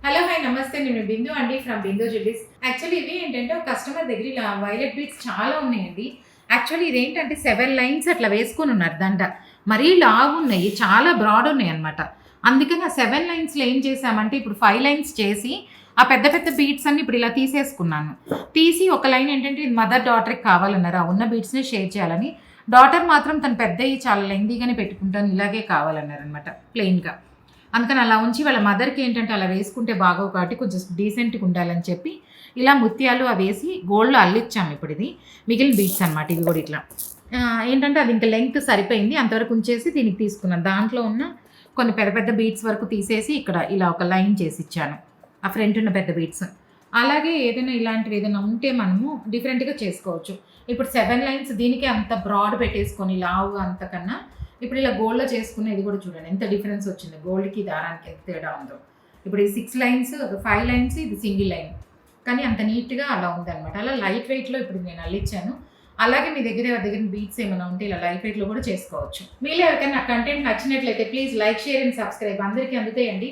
Hello hi నమస్తే నేను బిందు అండి ఫ్రమ్ బిందు జ్యువెలరీస్. యాక్చువల్లీ ఇవి ఏంటంటే ఒక కస్టమర్ దగ్గర ఇలా వైలెట్ బీడ్స్ చాలా ఉన్నాయండి. యాక్చువల్లీ ఇదేంటంటే 7 లైన్స్ అట్లా వేసుకొని ఉన్నారు దండ. మరీ లావు ఉన్నాయి, చాలా బ్రాడ్ ఉన్నాయి అనమాట. అందుకని ఆ 7 లైన్స్లో ఏం చేశామంటే ఇప్పుడు 5 లైన్స్ చేసి ఆ పెద్ద పెద్ద బీడ్స్ అన్ని ఇప్పుడు ఇలా తీసేసుకున్నాను. తీసి ఒక లైన్ ఏంటంటే ఇది మదర్ డాటర్కి కావాలన్నారు, ఆ ఉన్న బీడ్స్ని షేర్ చేయాలని. డాటర్ మాత్రం తను పెద్దవి చాలా లెందీగానే పెట్టుకుంటాను, ఇలాగే కావాలన్నారు అనమాట ప్లెయిన్గా. అందుకని అలా ఉంచి వాళ్ళ మదర్కి ఏంటంటే అలా వేసుకుంటే బాగోవు కాబట్టి కొంచెం డీసెంట్గా ఉండాలని చెప్పి ఇలా ముత్యాలు అవి వేసి గోల్డ్లో అల్లిచ్చాము. ఇప్పుడు ఇది మిగిలిన బీట్స్ అనమాట. ఇవి కూడా ఇట్లా ఏంటంటే అది ఇంకా లెంగ్త్ సరిపోయింది, అంతవరకు ఉంచేసి దీనికి తీసుకున్నాను. దాంట్లో ఉన్న కొన్ని పెద్ద పెద్ద బీట్స్ వరకు తీసేసి ఇక్కడ ఇలా ఒక లైన్ చేసి ఇచ్చాను, ఆ ఫ్రంట్ ఉన్న పెద్ద బీట్స్. అలాగే ఏదైనా ఇలాంటివి ఏదైనా ఉంటే మనము డిఫరెంట్గా చేసుకోవచ్చు. ఇప్పుడు 7 లైన్స్ దీనికి అంత బ్రాడ్ పెట్టేసుకొని లావుగా అంతకన్నా ఇప్పుడు ఇలా గోల్డ్లో చేసుకునేది కూడా చూడండి ఎంత డిఫరెన్స్ వచ్చింది, గోల్డ్కి దారానికి ఎంత తేడా ఉందో. ఇప్పుడు ఈ 6 లైన్స్ 5 లైన్స్ ఇది సింగిల్ లైన్, కానీ అంత నీట్గా అలా ఉందన్నమాట. అలా లైట్ వెయిట్లో ఇప్పుడు నేను అల్లిచ్చాను. అలాగే మీ దగ్గర బీట్స్ ఏమైనా ఉంటే ఇలా లైట్ వెయిట్లో కూడా చేసుకోవచ్చు. మీలో ఎవరికైనా కంటెంట్ నచ్చినట్లయితే please like, share and subscribe. అందరికీ అందుతాయండి.